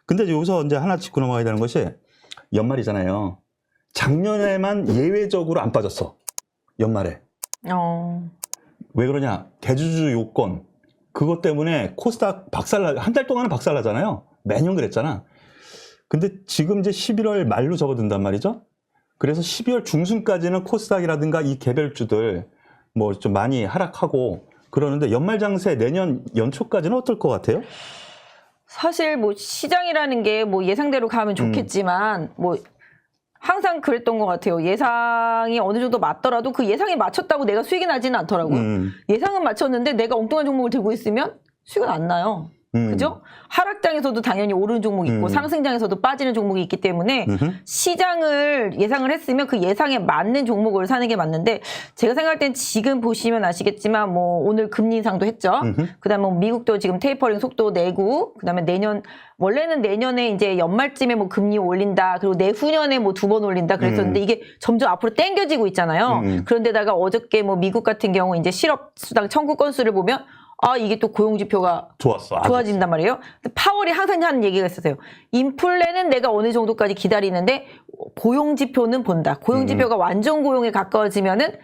근데 여기서 이제 하나 짚고 넘어가야 되는 것이 연말이잖아요. 작년에만 예외적으로 안 빠졌어. 연말에. 왜 그러냐? 대주주 요건. 그것 때문에 코스닥 박살나, 한 달 동안은 박살나잖아요. 매년 그랬잖아. 근데 지금 이제 11월 말로 접어든단 말이죠. 그래서 12월 중순까지는 코스닥이라든가 이 개별주들 뭐 좀 많이 하락하고 그러는데 연말 장세 내년 연초까지는 어떨 것 같아요? 사실 뭐 시장이라는 게 뭐 예상대로 가면 좋겠지만 뭐 항상 그랬던 것 같아요. 예상이 어느 정도 맞더라도 그 예상에 맞췄다고 내가 수익이 나지는 않더라고요. 예상은 맞췄는데 내가 엉뚱한 종목을 들고 있으면 수익은 안 나요. 그죠? 하락장에서도 당연히 오르는 종목이 있고 상승장에서도 빠지는 종목이 있기 때문에 시장을 예상을 했으면 그 예상에 맞는 종목을 사는 게 맞는데 제가 생각할 땐 지금 보시면 아시겠지만 뭐 오늘 금리 인상도 했죠. 그다음에 뭐 미국도 지금 테이퍼링 속도 내고 그다음에 원래는 내년에 이제 연말쯤에 뭐 금리 올린다. 그리고 내후년에 뭐 2번 올린다. 그랬었는데 이게 점점 앞으로 당겨지고 있잖아요. 그런데다가 어저께 뭐 미국 같은 경우 이제 실업수당 청구 건수를 보면 이게 또 고용지표가 좋아진단 말이에요. 근데 파월이 항상 하는 얘기가 있었어요. 인플레는 내가 어느 정도까지 기다리는데 고용지표는 본다. 고용지표가 완전 고용에 가까워지면은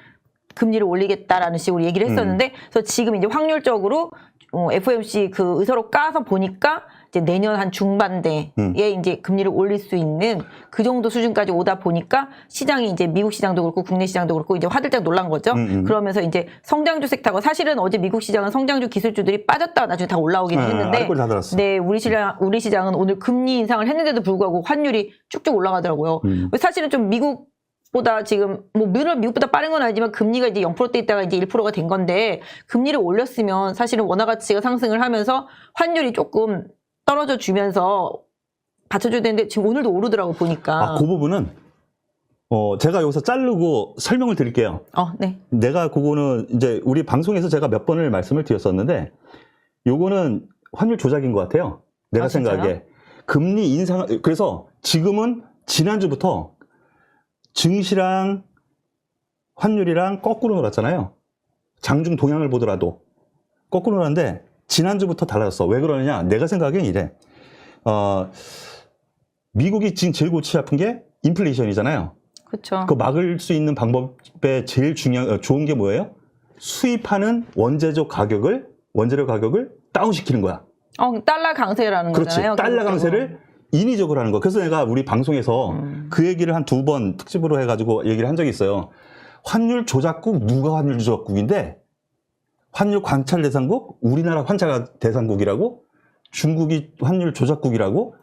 금리를 올리겠다라는 식으로 얘기를 했었는데 그래서 지금 이제 확률적으로 FOMC 그 의사로 까서 보니까 이제 내년 한 중반대에 이제 금리를 올릴 수 있는 그 정도 수준까지 오다 보니까 시장이 이제 미국 시장도 그렇고 국내 시장도 그렇고 이제 화들짝 놀란 거죠. 그러면서 이제 성장주 섹터가 사실은 어제 미국 시장은 성장주 기술주들이 빠졌다가 나중에 다 올라오기는 했는데 네, 우리 시장은 오늘 금리 인상을 했는데도 불구하고 환율이 쭉쭉 올라가더라고요. 사실은 좀 미국보다 지금 뭐 물론 미국보다 빠른 건 아니지만 금리가 이제 0%대 있다가 이제 1%가 된 건데 금리를 올렸으면 사실은 원화 가치가 상승을 하면서 환율이 조금 떨어져 주면서 받쳐줘야 되는데 지금 오늘도 오르더라고 보니까. 그 부분은 제가 여기서 자르고 설명을 드릴게요. 네. 내가 그거는 이제 우리 방송에서 제가 몇 번을 말씀을 드렸었는데 요거는 환율 조작인 것 같아요. 내가 생각에. 금리 인상, 그래서 지금은 지난주부터 증시랑 환율이랑 거꾸로 놀았잖아요. 장중 동향을 보더라도 거꾸로 놀았는데 지난주부터 달라졌어. 왜 그러느냐? 내가 생각엔 이래. 미국이 지금 제일 골치 아픈 게 인플레이션이잖아요. 그렇죠. 그 막을 수 있는 방법에 제일 좋은 게 뭐예요? 수입하는 원재료 가격을 다운시키는 거야. 달러 강세라는 거잖아요. 그렇지. 달러 강세를 인위적으로 하는 거. 그래서 내가 우리 방송에서 그 얘기를 한 2번 특집으로 해가지고 얘기를 한 적이 있어요. 환율 조작국, 누가 환율 조작국인데 환율 관찰 대상국, 우리나라 환찰 대상국이라고, 중국이 환율 조작국이라고,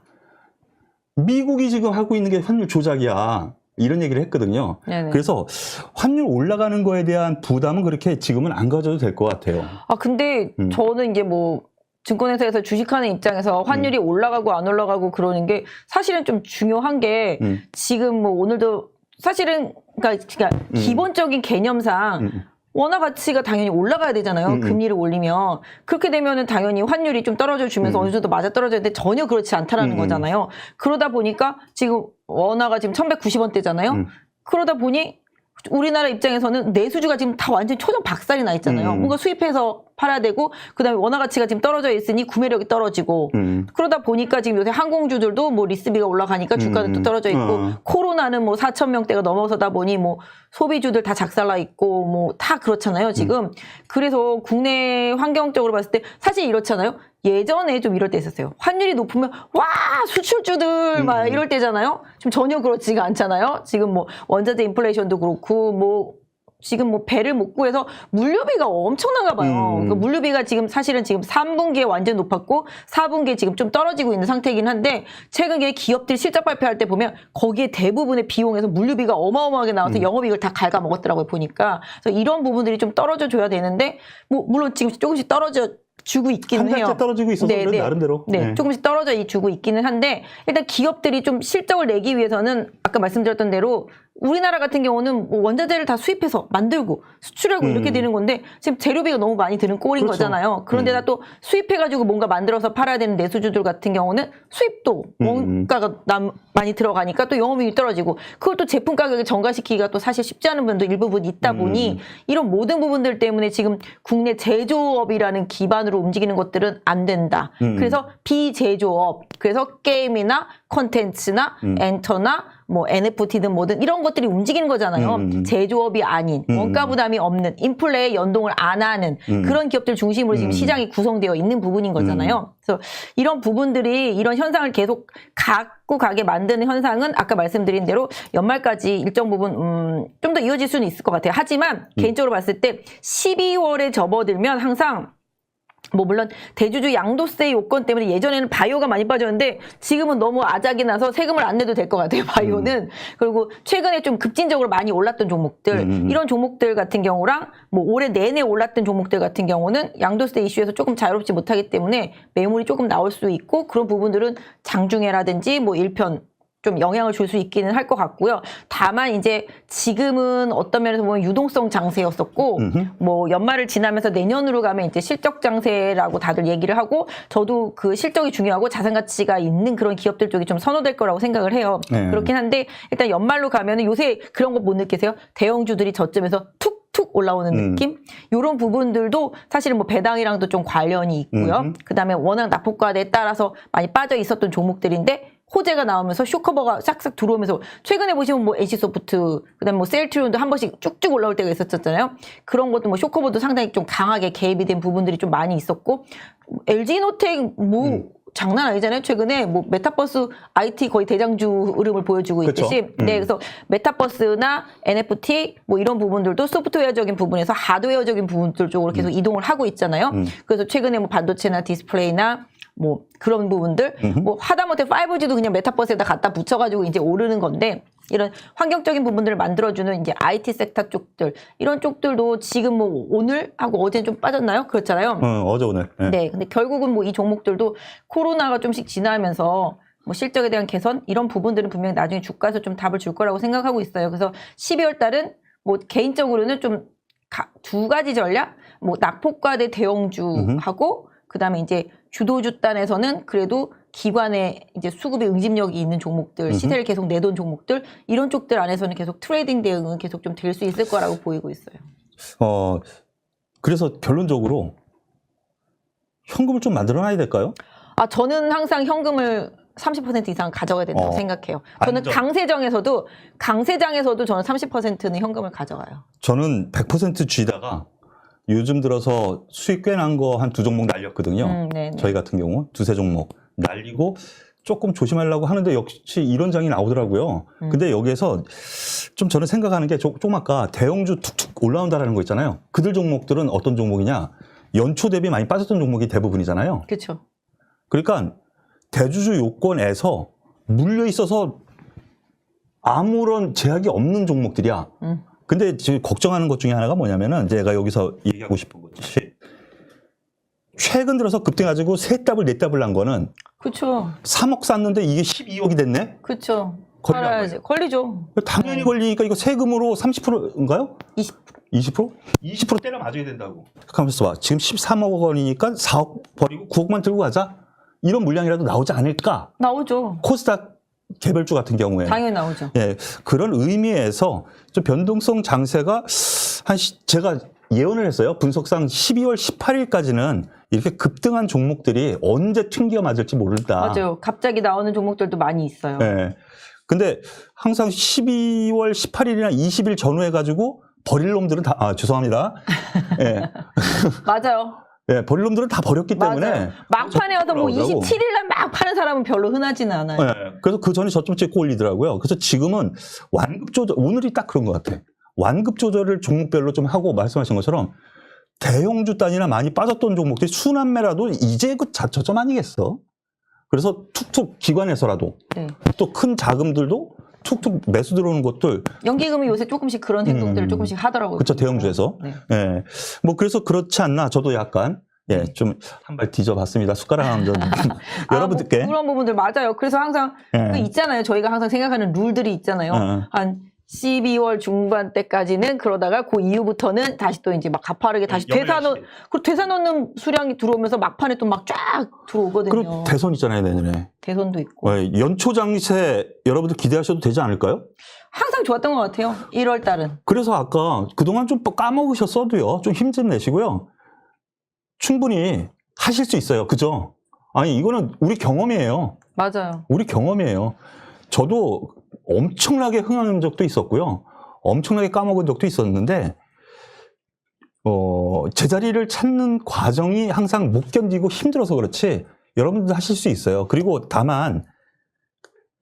미국이 지금 하고 있는 게 환율 조작이야. 이런 얘기를 했거든요. 네네. 그래서 환율 올라가는 거에 대한 부담은 그렇게 지금은 안 가져도 될 것 같아요. 근데 저는 이제 뭐 증권회사에서 주식하는 입장에서 환율이 올라가고 안 올라가고 그러는 게 사실은 좀 중요한 게 지금 뭐 오늘도 사실은 그러니까 기본적인 개념상 원화 가치가 당연히 올라가야 되잖아요. 금리를 올리면. 그렇게 되면은 당연히 환율이 좀 떨어져 주면서 어느 정도 맞아 떨어져야 되는데 전혀 그렇지 않다라는 거잖아요. 그러다 보니까 지금 원화가 지금 1190원대잖아요. 그러다 보니 우리나라 입장에서는 내수주가 지금 다 완전히 초전 박살이 나 있잖아요. 뭔가 수입해서 팔아야 되고 그다음에 원화 가치가 지금 떨어져 있으니 구매력이 떨어지고 그러다 보니까 지금 요새 항공주들도 뭐 리스비가 올라가니까 주가는 또 떨어져 있고 코로나는 뭐 4,000명대가 넘어서다 보니 뭐 소비주들 다 작살나 있고 뭐 다 그렇잖아요 지금. 그래서 국내 환경적으로 봤을 때 사실 이렇잖아요. 예전에 좀 이럴 때 있었어요. 환율이 높으면 와 수출주들 막 이럴 때잖아요. 지금 전혀 그렇지가 않잖아요. 지금 뭐 원자재 인플레이션도 그렇고 뭐 지금 뭐 배를 못 구해서 물류비가 엄청난가 봐요. 그 물류비가 지금 사실은 지금 3분기에 완전 높았고 4분기에 지금 좀 떨어지고 있는 상태이긴 한데 최근에 기업들이 실적 발표할 때 보면 거기에 대부분의 비용에서 물류비가 어마어마하게 나와서 영업이익을 다 갉아먹었더라고요 보니까. 그래서 이런 부분들이 좀 떨어져 줘야 되는데 뭐 물론 지금 조금씩 떨어져 주고 있기는 해요. 한 달째 떨어지고 있어서 나름대로. 네, 조금씩 떨어져 주고 있기는 한데 일단 기업들이 좀 실적을 내기 위해서는 아까 말씀드렸던 대로 우리나라 같은 경우는 뭐 원자재를 다 수입해서 만들고 수출하고 이렇게 되는 건데 지금 재료비가 너무 많이 드는 꼴인 그렇죠. 거잖아요. 그런데다 또 수입해가지고 뭔가 만들어서 팔아야 되는 내수주들 같은 경우는 수입도 원가가 많이 들어가니까 또 영업이익이 떨어지고 그걸 또 제품 가격에 전가시키기가 또 사실 쉽지 않은 부분도 일부분 있다 보니 이런 모든 부분들 때문에 지금 국내 제조업이라는 기반으로 움직이는 것들은 안 된다. 그래서 비제조업, 그래서 게임이나 콘텐츠나 엔터나 뭐 NFT든 뭐든 이런 것들이 움직이는 거잖아요. 제조업이 아닌 원가 부담이 없는 인플레에 연동을 안 하는 그런 기업들 중심으로 지금 시장이 구성되어 있는 부분인 거잖아요. 그래서 이런 부분들이 이런 현상을 계속 갖고 가게 만드는 현상은 아까 말씀드린 대로 연말까지 일정 부분 좀 더 이어질 수는 있을 것 같아요. 하지만 개인적으로 봤을 때 12월에 접어들면 항상 뭐 물론 대주주 양도세 요건 때문에 예전에는 바이오가 많이 빠졌는데 지금은 너무 아작이 나서 세금을 안 내도 될 것 같아요. 바이오는. 그리고 최근에 좀 급진적으로 많이 올랐던 종목들 이런 종목들 같은 경우랑 뭐 올해 내내 올랐던 종목들 같은 경우는 양도세 이슈에서 조금 자유롭지 못하기 때문에 매물이 조금 나올 수 있고 그런 부분들은 장중에라든지 뭐 1편 좀 영향을 줄 수 있기는 할 것 같고요. 다만 이제 지금은 어떤 면에서 보면 유동성 장세였었고 뭐 연말을 지나면서 내년으로 가면 이제 실적 장세라고 다들 얘기를 하고 저도 그 실적이 중요하고 자산 가치가 있는 그런 기업들 쪽이 좀 선호될 거라고 생각을 해요. 그렇긴 한데 일단 연말로 가면은 요새 그런 거 못 느끼세요? 대형주들이 저점에서 툭 올라오는 느낌? 이런 부분들도 사실은 뭐 배당이랑도 좀 관련이 있고요. 그다음에 워낙 납부과대에 따라서 많이 빠져 있었던 종목들인데 호재가 나오면서 쇼커버가 싹싹 들어오면서 최근에 보시면 뭐 NC소프트 그다음에 뭐 셀트리온도 한 번씩 쭉쭉 올라올 때가 있었잖아요. 그런 것도 뭐 쇼커버도 상당히 좀 강하게 개입이 된 부분들이 좀 많이 있었고 LG노텍 뭐 장난 아니잖아요. 최근에 뭐 메타버스 IT 거의 대장주 흐름을 보여주고 있듯이. 네, 그래서 메타버스나 NFT 뭐 이런 부분들도 소프트웨어적인 부분에서 하드웨어적인 부분들 쪽으로 계속 이동을 하고 있잖아요. 그래서 최근에 뭐 반도체나 디스플레이나 뭐 그런 부분들 뭐 하다못해 5G도 그냥 메타버스에다 갖다 붙여가지고 이제 오르는 건데 이런 환경적인 부분들을 만들어주는 이제 IT 섹터 쪽들 이런 쪽들도 지금 뭐 오늘 하고 어제 좀 빠졌나요? 그렇잖아요. 어제 오늘. 네, 근데 결국은 뭐 이 종목들도 코로나가 좀씩 지나면서 뭐 실적에 대한 개선 이런 부분들은 분명히 나중에 주가에서 좀 답을 줄 거라고 생각하고 있어요. 그래서 12월 달은 뭐 개인적으로는 좀 두 가지 전략, 뭐 낙폭과대 대형주하고 그다음에 이제 주도주 단에서는 그래도 기관의 이제 수급에 응집력이 있는 종목들, 시세를 계속 내돈 종목들 이런 쪽들 안에서는 계속 트레이딩 대응은 계속 좀 될 수 있을 거라고 보이고 있어요. 그래서 결론적으로 현금을 좀 만들어놔야 될까요? 저는 항상 현금을 30% 이상 가져가야 된다고 생각해요. 저는 강세장에서도 저는 30%는 현금을 가져가요. 저는 100% 쥐다가 요즘 들어서 수익 꽤 난 거 한 2종목 날렸거든요. 저희 같은 경우 2-3 종목 날리고 조금 조심하려고 하는데 역시 이런 장이 나오더라고요. 근데 여기에서 좀 저는 생각하는 게 조금 아까 대형주 툭툭 올라온다라는 거 있잖아요. 그들 종목들은 어떤 종목이냐? 연초 대비 많이 빠졌던 종목이 대부분이잖아요. 그렇죠. 그러니까 대주주 요건에서 물려 있어서 아무런 제약이 없는 종목들이야. 근데 지금 걱정하는 것 중에 하나가 뭐냐면은 제가 여기서 얘기하고 싶은 것이 최근 들어서 급등해가지고 3답을 4답을 난 거는 그렇죠. 3억 샀는데 이게 12억이 됐네? 그렇죠. 걸려야지. 걸리죠. 당연히 걸리니까 이거 세금으로 30%인가요? 20%. 20%? 20% 때려 맞아야 된다고. 가만있어 봐. 지금 13억 원이니까 4억 버리고 9억만 들고 가자. 이런 물량이라도 나오지 않을까? 나오죠. 코스닥 개별주 같은 경우에. 당연히 나오죠. 예, 그런 의미에서 좀 변동성 장세가 제가 예언을 했어요. 분석상 12월 18일까지는 이렇게 급등한 종목들이 언제 튕겨 맞을지 모른다. 맞아요. 갑자기 나오는 종목들도 많이 있어요. 예. 근데 항상 12월 18일이나 20일 전후해가지고 버릴 놈들은 다, 죄송합니다. 예. 맞아요. 예, 버릴 놈들은 다 버렸기 때문에. 맞아요. 막판에 와서 뭐 27일날 막 파는 사람은 별로 흔하지는 않아요. 예. 그래서 그 전에 저점 찍고 올리더라고요. 그래서 지금은 완급 조절, 오늘이 딱 그런 것 같아. 완급 조절을 종목별로 좀 하고 말씀하신 것처럼 대형주 단위나 많이 빠졌던 종목들이 순환매라도 이제 그 저점 아니겠어? 그래서 툭툭 기관에서라도 또 큰 자금들도 툭툭 매수 들어오는 것들. 연기금이 요새 조금씩 그런 행동들을 조금씩 하더라고요. 그렇죠. 대형주에서. 네. 예. 뭐 그래서 그렇지 않나 저도 약간 예, 좀 한 발 뒤져봤습니다. 숟가락 한 점. 여러분들께. 뭐 그런 부분들 맞아요. 그래서 항상 예. 그 있잖아요. 저희가 항상 생각하는 룰들이 있잖아요. 한 12월 중반 때까지는 그러다가 그 이후부터는 다시 또 이제 막 가파르게 다시 되사 놓는 수량이 들어오면서 막판에 또 막 쫙 들어오거든요. 그리고 대선 있잖아요, 내년에. 대선도 있고. 연초 장세 여러분들 기대하셔도 되지 않을까요? 항상 좋았던 것 같아요. 1월 달은. 그래서 아까 그동안 좀 까먹으셨어도요. 좀 힘 좀 내시고요. 충분히 하실 수 있어요. 그죠? 아니, 이거는 우리 경험이에요. 맞아요. 우리 경험이에요. 저도 엄청나게 흥한 적도 있었고요. 엄청나게 까먹은 적도 있었는데, 제자리를 찾는 과정이 항상 못 견디고 힘들어서 그렇지, 여러분들 하실 수 있어요. 그리고 다만,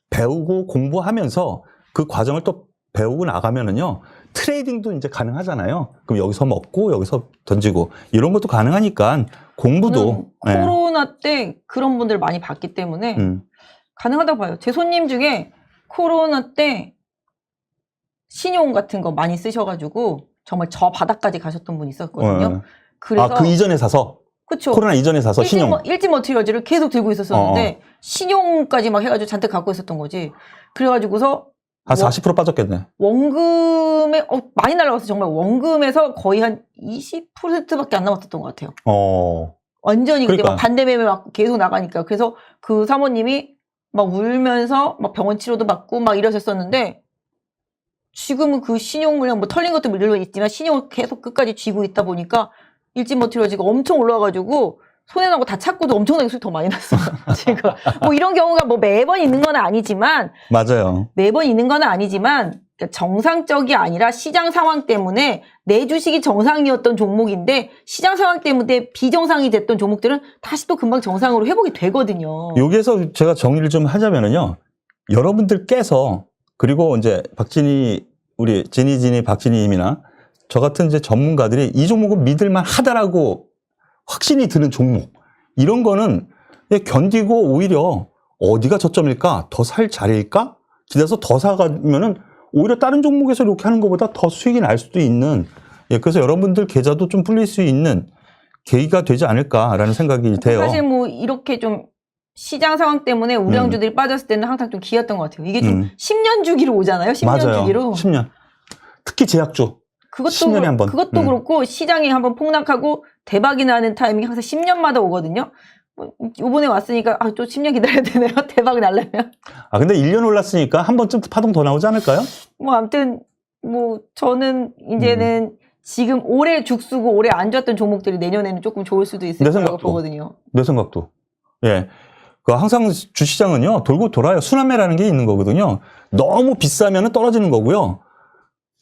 배우고 공부하면서 그 과정을 또 배우고 나가면은요, 트레이딩도 이제 가능하잖아요. 그럼 여기서 먹고, 여기서 던지고, 이런 것도 가능하니까, 공부도. 코로나 때 그런 분들 많이 봤기 때문에, 가능하다고 봐요. 제 손님 중에 코로나 때 신용 같은 거 많이 쓰셔가지고 정말 저 바닥까지 가셨던 분이 있었거든요. 그래서 그 이전에 사서? 그쵸. 코로나 이전에 사서 신용? 일지 머티리얼즈를 계속 들고 있었었는데 신용까지 막 해가지고 잔뜩 갖고 있었던 거지. 그래가지고서 한 40% 빠졌겠네. 원금에 많이 날라갔어요. 정말 원금에서 거의 한 20%밖에 안 남았었던 것 같아요. 완전히 그때 막 반대매매 막 계속 나가니까. 그래서 그 사모님이 막 울면서 막 병원 치료도 받고 막 이러셨었는데 지금은 그 신용물량 뭐 털린 것도 물론 있지만 신용을 계속 끝까지 쥐고 있다 보니까 일진머티리얼즈가 엄청 올라와가지고 손해나고 다 찾고도 엄청나게 수익 더 많이 났어요. 지금 뭐 이런 경우가 뭐 매번 있는 건 아니지만 맞아요. 매번 있는 건 아니지만 정상적이 아니라 시장 상황 때문에 내 주식이 정상이었던 종목인데 시장 상황 때문에 비정상이 됐던 종목들은 다시 또 금방 정상으로 회복이 되거든요. 여기에서 제가 정리를 좀 하자면은요. 여러분들께서 그리고 이제 우리 지니 박진희님이나 저 같은 이제 전문가들이 이 종목은 믿을만 하다라고 확신이 드는 종목. 이런 거는 견디고 오히려 어디가 저점일까? 더 살 자리일까? 기대서 더 사가면은 오히려 다른 종목에서 이렇게 하는 것보다 더 수익이 날 수도 있는, 그래서 여러분들 계좌도 좀 불릴 수 있는 계기가 되지 않을까라는 생각이 돼요. 사실 뭐 이렇게 좀 시장 상황 때문에 우량주들이 빠졌을 때는 항상 좀 기였던 것 같아요. 이게 좀 10년 주기로 오잖아요. 10년 맞아요. 주기로. 10년. 특히 제약주. 그것도 10년에 한 번. 그것도 그렇고 시장이 한번 폭락하고 대박이 나는 타이밍이 항상 10년마다 오거든요. 이번에 왔으니까 또 10년 기다려야 되네요. 대박이 날려면. 근데 1년 올랐으니까 한 번쯤 파동 더 나오지 않을까요? 뭐 아무튼 뭐 저는 이제는 지금 올해 죽쓰고 올해 안 좋았던 종목들이 내년에는 조금 좋을 수도 있을 거라고 보거든요. 내 생각도. 예. 항상 주시장은요, 돌고 돌아요. 순환매라는 게 있는 거거든요. 너무 비싸면 떨어지는 거고요.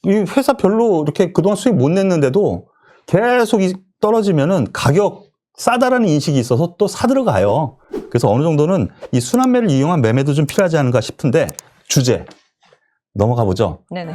이 회사 별로 이렇게 그동안 수익 못 냈는데도 계속 떨어지면은 가격 싸다라는 인식이 있어서 또 사들어가요. 그래서 어느 정도는 이 순환매를 이용한 매매도 좀 필요하지 않은가 싶은데, 주제 넘어가 보죠. 네네.